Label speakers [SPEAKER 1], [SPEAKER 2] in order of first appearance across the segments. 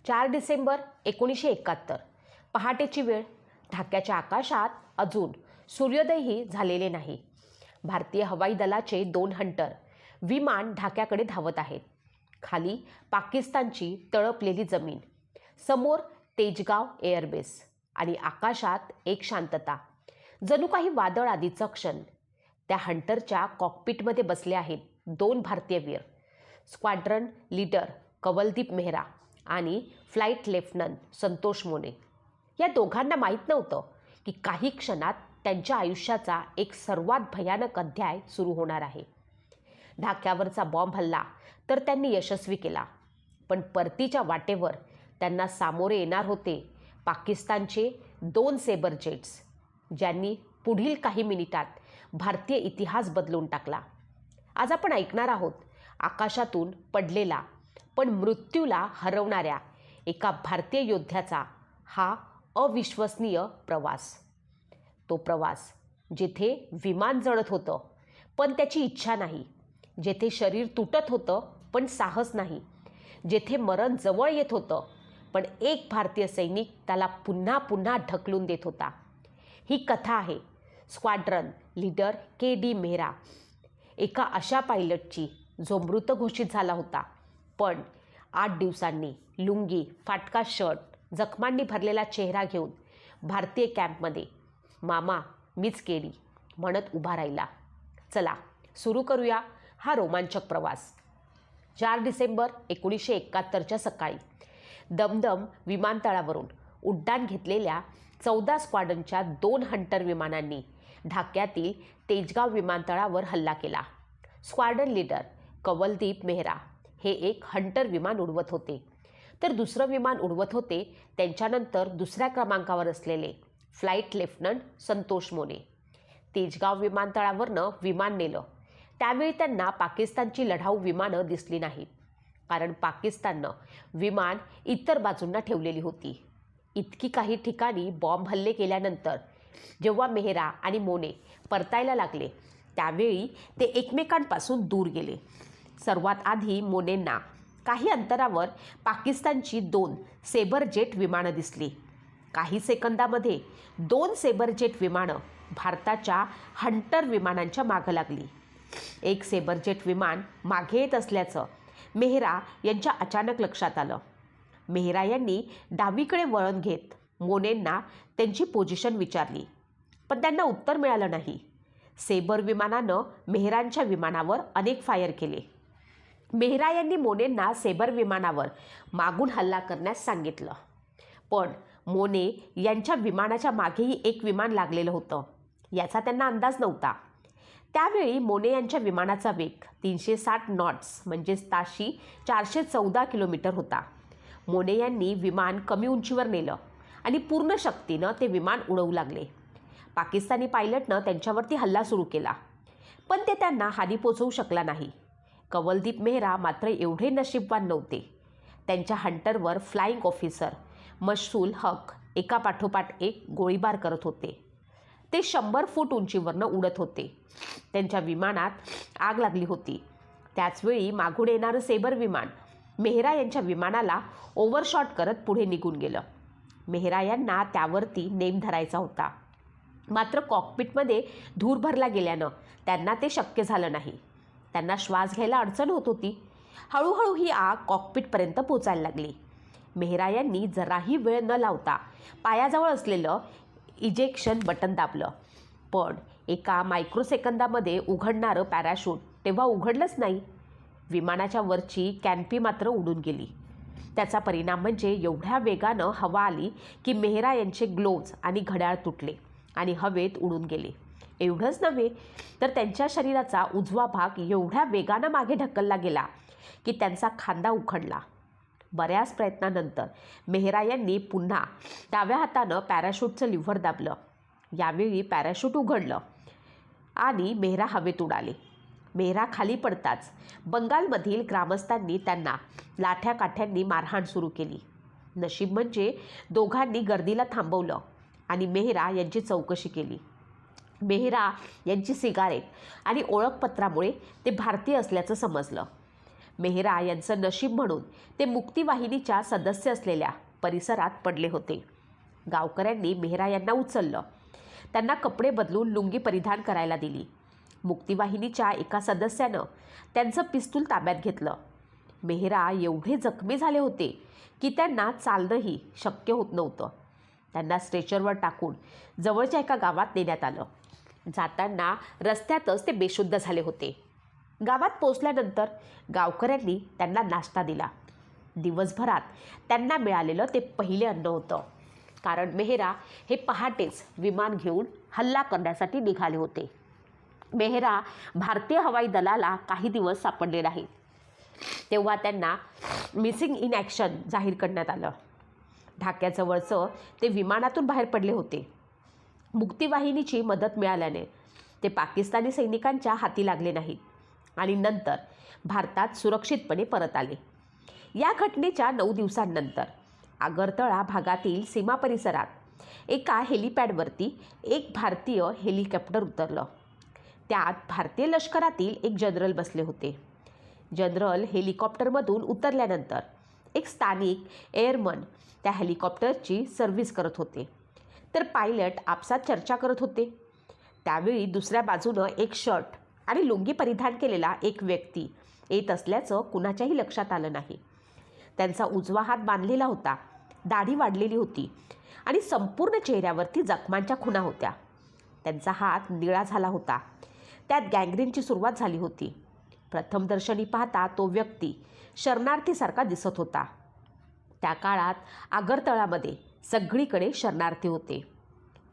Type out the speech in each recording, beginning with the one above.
[SPEAKER 1] 4 डिसेंबर 1971 पहाटेची वेळ. ढाक्याच्या आकाशात अजून सूर्योदयही झालेले नाही. भारतीय हवाई दलाचे 2 हंटर विमान ढाक्याकडे धावत आहेत. खाली पाकिस्तानची तळपलेली जमीन, समोर तेजगाव एअरबेस आणि आकाशात एक शांतता, जणू काही वादळ आधीचा क्षण. त्या हंटरच्या कॉकपिटमध्ये बसले आहेत 2 भारतीय वीर, स्क्वॉड्रन लीडर कवलदीप मेहरा आणि फ्लाईट लेफ्टनंट संतोष मोने. या दोघांना माहीत नव्हतं की काही क्षणात त्यांच्या आयुष्याचा एक सर्वात भयानक अध्याय सुरू होणार आहे. ढाक्यावरचा बॉम्ब हल्ला तर त्यांनी यशस्वी केला, पण परतीच्या वाटेवर त्यांना सामोरे येणार होते पाकिस्तानचे 2 सेबर जेट्स, ज्यांनी पुढील काही मिनिटात भारतीय इतिहास बदलून टाकला. आज आपण ऐकणार आहोत आकाशातून पडलेला पण मृत्यूला हरवणाऱ्या एका भारतीय योद्ध्याचा हा अविश्वसनीय प्रवास. तो प्रवास जिथे विमान जळत होतं पण त्याची इच्छा नाही, जेथे शरीर तुटत होतं पण साहस नाही, जेथे मरण जवळ येत होतं पण एक भारतीय सैनिक त्याला पुन्हा पुन्हा ढकलून देत होता. ही कथा आहे स्क्वॉड्रन लीडर के.डी. मेहरा, एका अशा पायलटची जो मृत घोषित झाला होता, पण 8 दिवसांनी लुंगी, फाटका शर्ट, जखमांनी भरलेला चेहरा घेऊन भारतीय कॅम्पमध्ये मामा मीच केडी म्हणत उभा राहिला. चला सुरू करूया हा रोमांचक प्रवास. 4 डिसेंबर 1971च्या सकाळी दमदम विमानतळावरून उड्डाण घेतलेल्या 14 स्क्वॉड्रनच्या 2 हंटर विमानांनी ढाक्यातील तेजगाव विमानतळावर हल्ला केला. स्क्वॉड्रन लीडर कवलदीप मेहरा हे एक हंटर विमान उडवत होते, तर दुसरं विमान उडवत होते त्यांच्यानंतर दुसऱ्या क्रमांकावर असलेले फ्लाईट लेफ्टनंट संतोष मोने. तेजगाव विमानतळावरनं विमान नेलं त्यावेळी त्यांना पाकिस्तानची लढाऊ विमानं दिसली नाहीत, कारण पाकिस्ताननं विमान इतर बाजूंना ठेवलेली होती. इतकी काही ठिकाणी बॉम्ब हल्ले केल्यानंतर जेव्हा मेहरा आणि मोने परतायला लागले त्यावेळी ते एकमेकांपासून दूर गेले. सर्वात आधी मोनेंना काही अंतरावर पाकिस्तानची 2 सेबर जेट विमानं दिसली. काही सेकंदामध्ये 2 सेबर जेट विमानं भारताच्या हंटर विमानांच्या मागं लागली. एक सेबर जेट विमान मागे येत असल्याचं मेहरा यांच्या अचानक लक्षात आलं. मेहरा यांनी डावीकडे वळण घेत मोनेंना त्यांची पोझिशन विचारली, पण त्यांना उत्तर मिळालं नाही. सेबर विमानानं मेहरांच्या विमानावर अनेक फायर केले. मेहरा यांनी मोनेंना सेबर विमानावर मागून हल्ला करण्यास सांगितलं, पण मोने यांच्या विमानाच्या मागेही एक विमान लागलेलं होतं याचा त्यांना अंदाज नव्हता. त्यावेळी मोने यांच्या विमानाचा वेग 360 नॉट्स म्हणजेच ताशी 414 किलोमीटर होता. मोने यांनी विमान कमी उंचीवर नेलं आणि पूर्ण शक्तीनं ते विमान उडवू लागले. पाकिस्तानी पायलटनं त्यांच्यावरती हल्ला सुरू केला, पण ते त्यांना हानी पोचवू शकला नाही. कवलदीप मेहरा मात्र एवढे नशीबवान नव्हते. त्यांच्या हंटरवर फ्लाईंग ऑफिसर मशसूल हक एकापाठोपाठ एक गोळीबार करत होते. ते 100 फूट उंचीवरनं उडत होते. त्यांच्या विमानात आग लागली होती. त्याचवेळी मागून येणारं सेबर विमान मेहरा यांच्या विमानाला ओव्हरशॉट करत पुढे निघून गेलं. मेहरा यांना त्यावरती नेम धरायचा होता, मात्र कॉकपिटमध्ये धूर भरला गेल्यानं त्यांना ते शक्य झालं नाही. त्यांना श्वास घ्यायला अडचण होत होती. हळूहळू ही आग कॉकपिटपर्यंत पोचायला लागली. मेहरा यांनी जराही वेळ न लावता पायाजवळ असलेलं इजेक्शन बटन दाबलं, पण एका मायक्रोसेकंदामध्ये उघडणारं पॅराशूट तेव्हा उघडलंच नाही. विमानाच्या वरची कॅनपी मात्र उडून गेली. त्याचा परिणाम म्हणजे एवढ्या वेगानं हवा आली की मेहरा यांचे ग्लोव्ज आणि घड्याळ तुटले आणि हवेत उडून गेले. एवढंच नव्हे तर त्यांच्या शरीराचा उजवा भाग एवढ्या वेगानं मागे ढकलला गेला की त्यांचा खांदा उखडला. बऱ्याच प्रयत्नानंतर मेहरा यांनी पुन्हा डाव्या हातानं पॅराशूटचं लिव्हर दाबलं. यावेळी पॅराशूट उघडलं आणि मेहरा हवेत उडाले. मेहरा खाली पडताच बंगालमधील ग्रामस्थांनी त्यांना लाठ्या काठ्यांनी मारहाण सुरू केली. नशीब म्हणजे दोघांनी गर्दीला थांबवलं आणि मेहरा यांची चौकशी केली. मेहरा यांची सिगारेट आणि ओळखपत्रामुळे ते भारतीय असल्याचं समजलं. मेहरा यांचं नशीब म्हणून ते मुक्तिवाहिनीच्या सदस्य असलेल्या परिसरात पडले होते. गावकऱ्यांनी मेहरा यांना उचललं. त्यांना कपडे बदलून लुंगी परिधान करायला दिली. मुक्तिवाहिनीच्या एका सदस्यानं त्यांचं पिस्तूल ताब्यात घेतलं. मेहरा एवढे जखमी झाले होते की त्यांना चालणंही शक्य होत नव्हतं. त्यांना स्ट्रेचरवर टाकून जवळच्या एका गावात नेण्यात आलं. जाताना रस्त्यातच ते बेशुद्ध झाले होते. गावात पोचल्यानंतर गावकऱ्यांनी त्यांना नाश्ता दिला. दिवसभरात त्यांना मिळालेलं ते पहिले अन्न होतं, कारण मेहरा हे पहाटेच विमान घेऊन हल्ला करण्यासाठी निघाले होते. मेहरा भारतीय हवाई दलाला काही दिवस सापडले नाहीत. तेव्हा त्यांना मिसिंग इन ॲक्शन जाहीर करण्यात आलं. ढाक्याजवळचं ते विमानातून बाहेर पडले होते. मुक्तिवाहिनीची मदत मिळाल्याने ते पाकिस्तानी सैनिकांच्या हाती लागले नाहीत आणि नंतर भारतात सुरक्षितपणे परत आले. या घटनेच्या 9 दिवसांनंतर आगरतळा भागातील सीमा परिसरात एका हेलिपॅडवरती एक भारतीय हेलिकॉप्टर उतरलं. त्यात भारतीय लष्करातील एक जनरल बसले होते. जनरल हेलिकॉप्टरमधून उतरल्यानंतर एक स्थानिक एअरमन त्या हेलिकॉप्टरची सर्व्हिस करत होते, तर पायलट आपसात चर्चा करत होते. त्यावेळी दुसऱ्या बाजूनं एक शर्ट आणि लुंगी परिधान केलेला एक व्यक्ती येत असल्याचं कुणाच्याही लक्षात आलं नाही. त्यांचा उजवा हात बांधलेला होता, दाढी वाढलेली होती आणि संपूर्ण चेहऱ्यावरती जखमांच्या खुणा होत्या. त्यांचा हात निळा झाला होता. त्यात गँग्रीनची सुरुवात झाली होती. प्रथमदर्शनी पाहता तो व्यक्ती शरणार्थीसारखा दिसत होता. त्या काळात आगरतळामध्ये सगळीकडे शरणार्थी होते.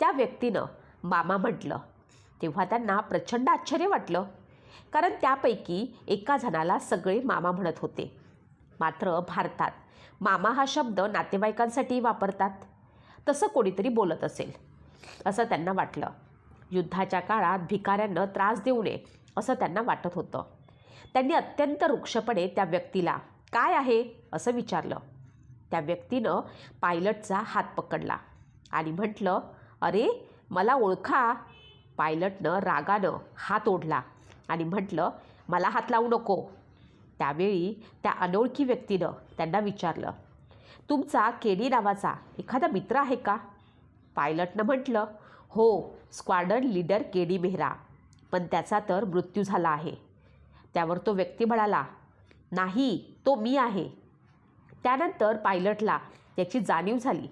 [SPEAKER 1] त्या व्यक्तीनं मामा म्हटलं तेव्हा त्यांना प्रचंड आश्चर्य वाटलं, कारण त्यापैकी एका जणाला सगळे मामा म्हणत होते. मात्र भारतात मामा हा शब्द नातेवाईकांसाठी वापरतात, तसं कोणीतरी बोलत असेल असं त्यांना वाटलं. युद्धाच्या काळात भिकाऱ्यांना त्रास देऊ नये असं त्यांना वाटत होतं. त्यांनी अत्यंत रुक्षपणे त्या व्यक्तीला काय आहे असं विचारलं. त्या व्यक्तीनं पायलटचा हात पकडला आणि म्हटलं, अरे मला ओळखा. पायलटनं रागानं हात ओढला आणि म्हटलं, मला हात लावू नको. त्यावेळी त्या अनोळखी व्यक्तीनं त्यांना विचारलं, तुमचा केडी नावाचा एखादा मित्र आहे का? पायलटनं म्हटलं, हो, स्क्वाड्रन लीडर केडी मेहरा, पण त्याचा तर मृत्यू झाला आहे. त्यावर तो व्यक्ती म्हणाला, नाही, तो मी आहे. त्यानंतर पायलटला त्याची जाणीव झाली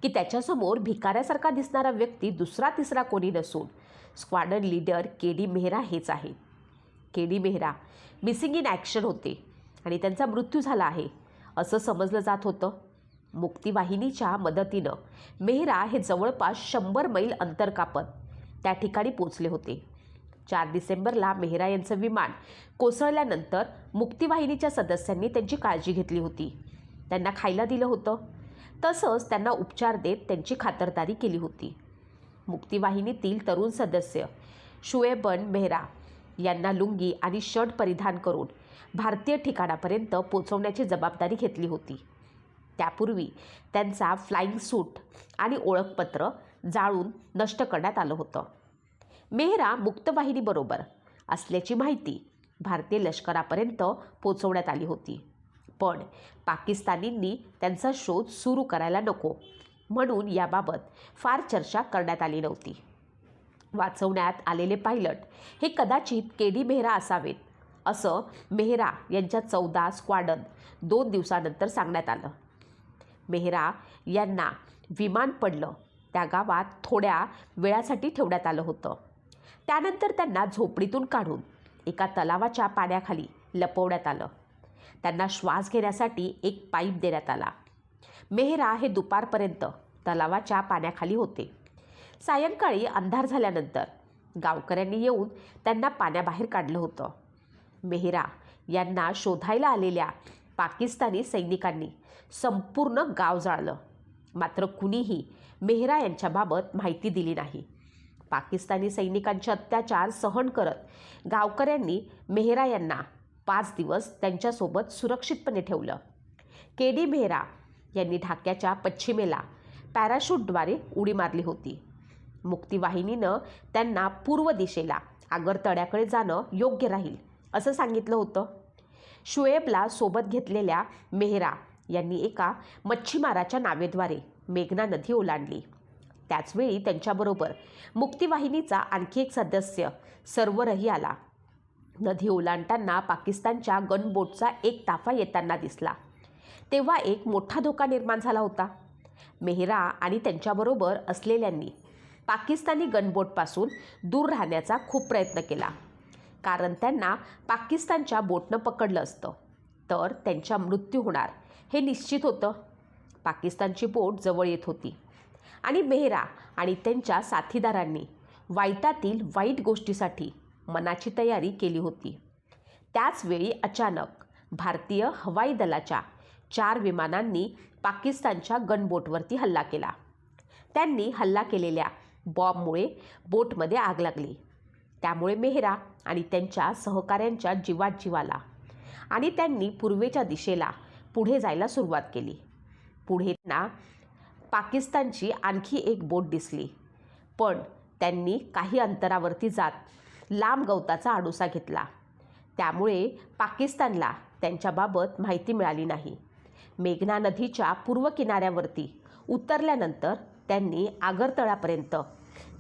[SPEAKER 1] की त्याच्यासमोर भिकाऱ्यासारखा दिसणारा व्यक्ती दुसरा तिसरा कोणी नसून स्क्वाड्रन लीडर केडी मेहरा हेच आहे. KD Mehra missing in action होते आणि त्यांचा मृत्यू झाला आहे असं समजलं जात होतं. मुक्तिवाहिनीच्या मदतीनं मेहरा हे जवळपास 100 मैल अंतर कापत त्या ठिकाणी पोचले होते. 4 डिसेंबरला मेहरा यांचं विमान कोसळल्यानंतर मुक्तिवाहिनीच्या सदस्यांनी त्यांची काळजी घेतली होती. त्यांना खायला दिलं होतं, तसंच त्यांना उपचार देत त्यांची खातरदारी केली होती. मुक्तिवाहिनीतील तरुण सदस्य शुएबन मेहरा यांना लुंगी आणि शर्ट परिधान करून भारतीय ठिकाणापर्यंत पोचवण्याची जबाबदारी घेतली होती. त्यापूर्वी त्यांचा फ्लाइंग सूट आणि ओळखपत्र जाळून नष्ट करण्यात आलं होतं. मेहरा मुक्तवाहिनीबरोबर असल्याची माहिती भारतीय लष्करापर्यंत पोचवण्यात आली होती, पण पाकिस्तानींनी त्यांचा शोध सुरू करायला नको म्हणून याबाबत फार चर्चा करण्यात आली नव्हती. वाचवण्यात आलेले पायलट हे कदाचित केडी मेहरा असावेत असं मेहरा यांच्या 14 स्क्वाड्रन 2 दिवसानंतर सांगण्यात आलं. मेहरा यांना विमान पडलं त्या गावात थोड्या वेळासाठी ठेवण्यात आलं होतं. त्यानंतर त्यांना झोपडीतून काढून एका तलावाच्या पाण्याखाली लपवण्यात आलं. त्यांना श्वास घेण्यासाठी एक पाईप देण्यात आला. मेहरा हे दुपारपर्यंत तलावाच्या पाण्याखाली होते. सायंकाळी अंधार झाल्यानंतर गावकऱ्यांनी येऊन त्यांना पाण्याबाहेर काढलं होतं. मेहरा यांना शोधायला आलेल्या पाकिस्तानी सैनिकांनी संपूर्ण गाव जाळलं, मात्र कुणीही मेहरा यांच्याबाबत माहिती दिली नाही. पाकिस्तानी सैनिकांचे अत्याचार सहन करत गावकऱ्यांनी मेहरा यांना 5 दिवस त्यांच्यासोबत सुरक्षितपणे ठेवलं. केडी मेहरा यांनी ढाक्याच्या पश्चिमेला पॅराशूटद्वारे उडी मारली होती. मुक्तिवाहिनीनं त्यांना पूर्व दिशेला आगरतळ्याकडे जाणं योग्य राहील असं सांगितलं होतं. शुएबला सोबत घेतलेल्या मेहरा यांनी एका मच्छीमाराच्या नावेद्वारे मेघना नदी ओलांडली. त्याचवेळी त्यांच्याबरोबर मुक्तिवाहिनीचा आणखी एक सदस्य सर्वरही आला. नदी ओलांडताना पाकिस्तानच्या गनबोटचा एक ताफा येताना दिसला. तेव्हा एक मोठा धोका निर्माण झाला होता. मेहरा आणि त्यांच्याबरोबर असलेल्यांनी पाकिस्तानी गनबोटपासून दूर राहण्याचा खूप प्रयत्न केला, कारण त्यांना पाकिस्तानच्या बोटनं पकडलं असतं तर त्यांचा मृत्यू होणार हे निश्चित होतं. पाकिस्तानची बोट जवळ येत होती आणि मेहरा आणि त्यांच्या साथीदारांनी वाईटातील वाईट गोष्टीसाठी मनाची तयारी केली होती. त्याचवेळी अचानक भारतीय हवाई दलाच्या 4 विमानांनी पाकिस्तानच्या गनबोटवरती हल्ला केला. त्यांनी हल्ला केलेल्या बॉम्बमुळे बोटमध्ये आग लागली. त्यामुळे मेहरा आणि त्यांच्या सहकाऱ्यांच्या जीवात जीव आला आणि त्यांनी पूर्वेच्या दिशेला पुढे जायला सुरुवात केली. पुढे त्यांना पाकिस्तानची आणखी एक बोट दिसली, पण त्यांनी काही अंतरावरती जात लांब गवताचा आडोसा घेतला. त्यामुळे पाकिस्तानला त्यांच्याबाबत माहिती मिळाली नाही. मेघना नदीच्या पूर्व किनाऱ्यावरती उतरल्यानंतर त्यांनी आगरतळापर्यंत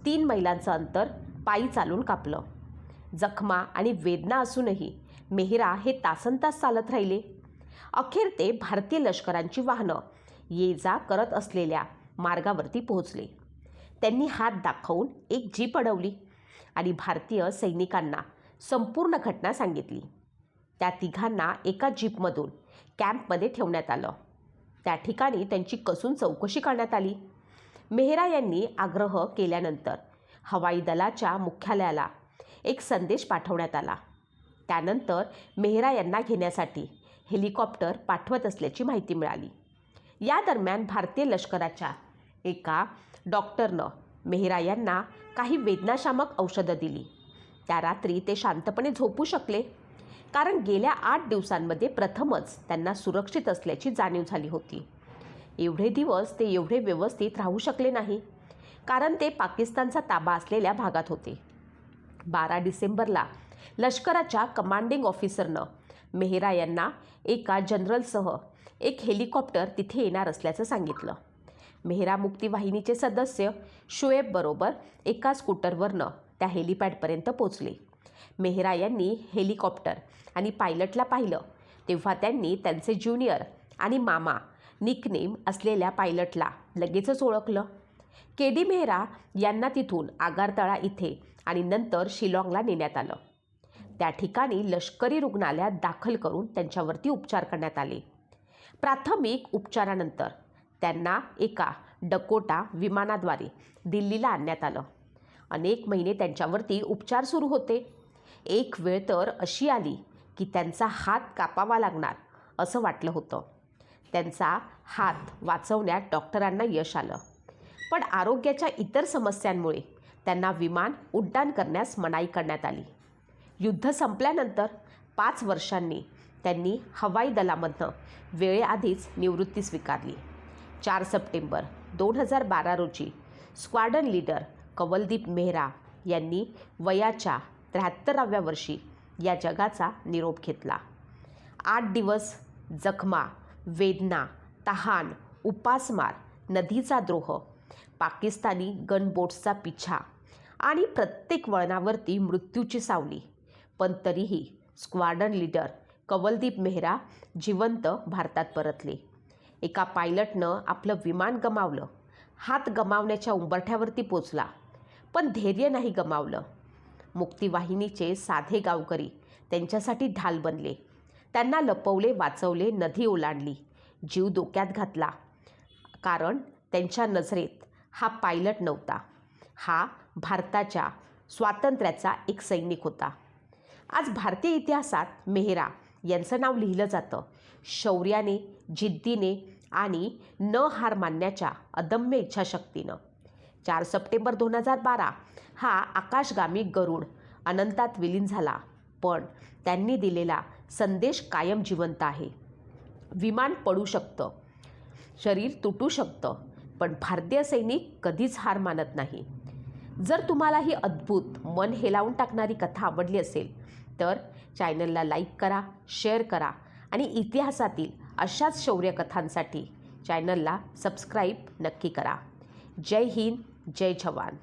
[SPEAKER 1] 3 मैलांचं अंतर पायी चालून कापलं. जखमा आणि वेदना असूनही मेहरा हे तासनतास चालत राहिले. अखेर ते भारतीय लष्करांची वाहनं ये जा करत असलेल्या मार्गावरती पोहोचले. त्यांनी हात दाखवून एक जीप अडवली आणि भारतीय सैनिकांना संपूर्ण घटना सांगितली. त्या तिघांना एका जीपमधून कॅम्पमध्ये ठेवण्यात आलं. त्या ठिकाणी त्यांची कसून चौकशी करण्यात आली. मेहरा यांनी आग्रह केल्यानंतर हवाई दलाच्या मुख्यालयाला एक संदेश पाठवण्यात आला. त्यानंतर मेहरा यांना घेण्यासाठी हेलिकॉप्टर पाठवत असल्याची माहिती मिळाली. या दरम्यान भारतीय लष्कराच्या एका डॉक्टरनं मेहरा यांना काही वेदनाशामक औषधं दिली. त्या रात्री ते शांतपणे झोपू शकले, कारण गेल्या 8 दिवसांमध्ये प्रथमच त्यांना सुरक्षित असल्याची जाणीव झाली होती. एवढे दिवस ते एवढे व्यवस्थित राहू शकले नाही, कारण ते पाकिस्तानचा ताबा असलेल्या भागात होते. 12 डिसेंबरला लष्कराच्या कमांडिंग ऑफिसरनं मेहरा यांना एका जनरलसह एक हेलिकॉप्टर तिथे येणार असल्याचं सांगितलं. मेहरा मुक्तिवाहिनीचे सदस्य शुएबबरोबर एका स्कूटरवरनं त्या हेलिपॅडपर्यंत पोचले. मेहरा यांनी हेलिकॉप्टर आणि पायलटला पाहिलं तेव्हा त्यांनी त्यांचे ज्युनियर आणि मामा निकनेम असलेल्या पायलटला लगेचच ओळखलं. केडी मेहरा यांना तिथून आगारतळा इथे आणि नंतर शिलाँगला नेण्यात आलं. त्या ठिकाणी लष्करी रुग्णालयात दाखल करून त्यांच्यावरती उपचार करण्यात आले. प्राथमिक उपचारानंतर त्यांना एका डकोटा विमानाद्वारे दिल्लीला आणण्यात आलं. अनेक महिने त्यांच्यावरती उपचार सुरू होते. एक वेळ तर अशी आली की त्यांचा हात कापावा लागणार असं वाटलं होतं. त्यांचा हात वाचवण्यात डॉक्टरांना यश आलं, पण आरोग्याच्या इतर समस्यांमुळे त्यांना विमान उड्डाण करण्यास मनाई करण्यात आली. युद्ध संपल्यानंतर 5 वर्षांनी त्यांनी हवाई दलामधनं वेळेआधीच निवृत्ती स्वीकारली. 4 सप्टेंबर 2012 रोजी स्क्वाड्रन लीडर कंवलदीप मेहरा यांनी वयाच्या 73व्या वर्षी या जगाचा निरोप घेतला. 8 दिवस जखमा, वेदना, तहान, उपासमार, नदीचा द्रोह, पाकिस्तानी गनबोट्सचा पिछा आणि प्रत्येक वळणावरती मृत्यूची सावली, पण तरीही स्क्वाड्रन लीडर कंवलदीप मेहरा जिवंत भारतात परतले. एका पायलटनं आपलं विमान गमावलं, हात गमावण्याच्या उंबरठ्यावरती पोचला, पण धैर्य नाही गमावलं. मुक्तिवाहिनीचे साधे गावकरी त्यांच्यासाठी ढाल बनले. त्यांना लपवले, वाचवले, नदी ओलांडली, जीव धोक्यात घातला, कारण त्यांच्या नजरेत हा पायलट नव्हता, हा भारताच्या स्वातंत्र्याचा एक सैनिक होता. आज भारतीय इतिहासात मेहरा यांचं नाव लिहिलं जातं शौर्याने, जिद्दीने आणि न हार मानण्याच्या अदम्य इच्छाशक्तीनं. 4 सप्टेंबर 2012 हा आकाशगामी गरुड अनंतात विलीन झाला, पण त्यांनी दिलेला संदेश कायम जिवंत आहे. विमान पडू शकतं, शरीर तुटू शकतं, पण भारतीय सैनिक कधीच हार मानत नाही. जर तुम्हाला ही अद्भुत, मन हेलावून टाकणारी कथा आवडली असेल तर चॅनलला लाईक करा, शेअर करा आणि इतिहासातील अशाच शौर्यकथांसाठी चॅनलला सबस्क्राईब नक्की करा. जय हिंद, जय जवान.